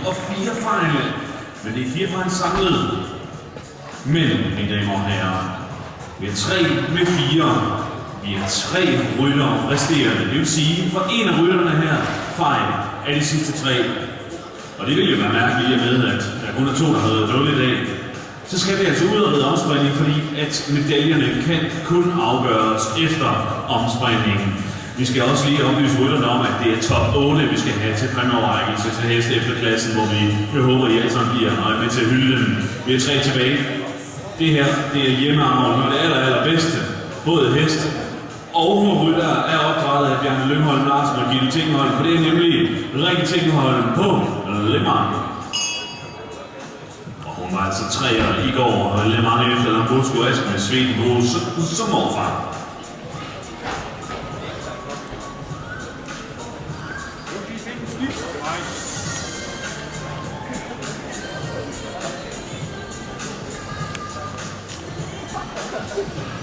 og 4 fejl. Men det er 4 fejl samlet. Men, mine damer og herrer, vi er 3 med 4. Vi er 3 rytter resterende. Det vil sige, for en af rytterne her fejl er de sidste 3. Og det vil jo være mærkeligt i og med, at der kun er 2, der har været dårligt i dag. Så skal vi altså ud og ride omspringning, fordi at medaljerne kan kun afgøres efter omspringningen. Vi skal også lige oplyse rytterne om, at det er top 8, vi skal have til præmieoverrækkelse til heste efter klassen, hvor vi håber, at I alle sammen bliver med til at hylde dem. Vi er 3 tilbage. Det her, det er hjemmeavlen, og det allerbedste. Både hest og rytter er opdrettet af Bjarne Lyngholm Larsen og Gitte Tingholm, for det er nemlig Rikke Tingholm på Lemang. Og hun var altså 3'er i går, og Lemang efter Lambrusco Ask med Sveden på som morfar. Thank you.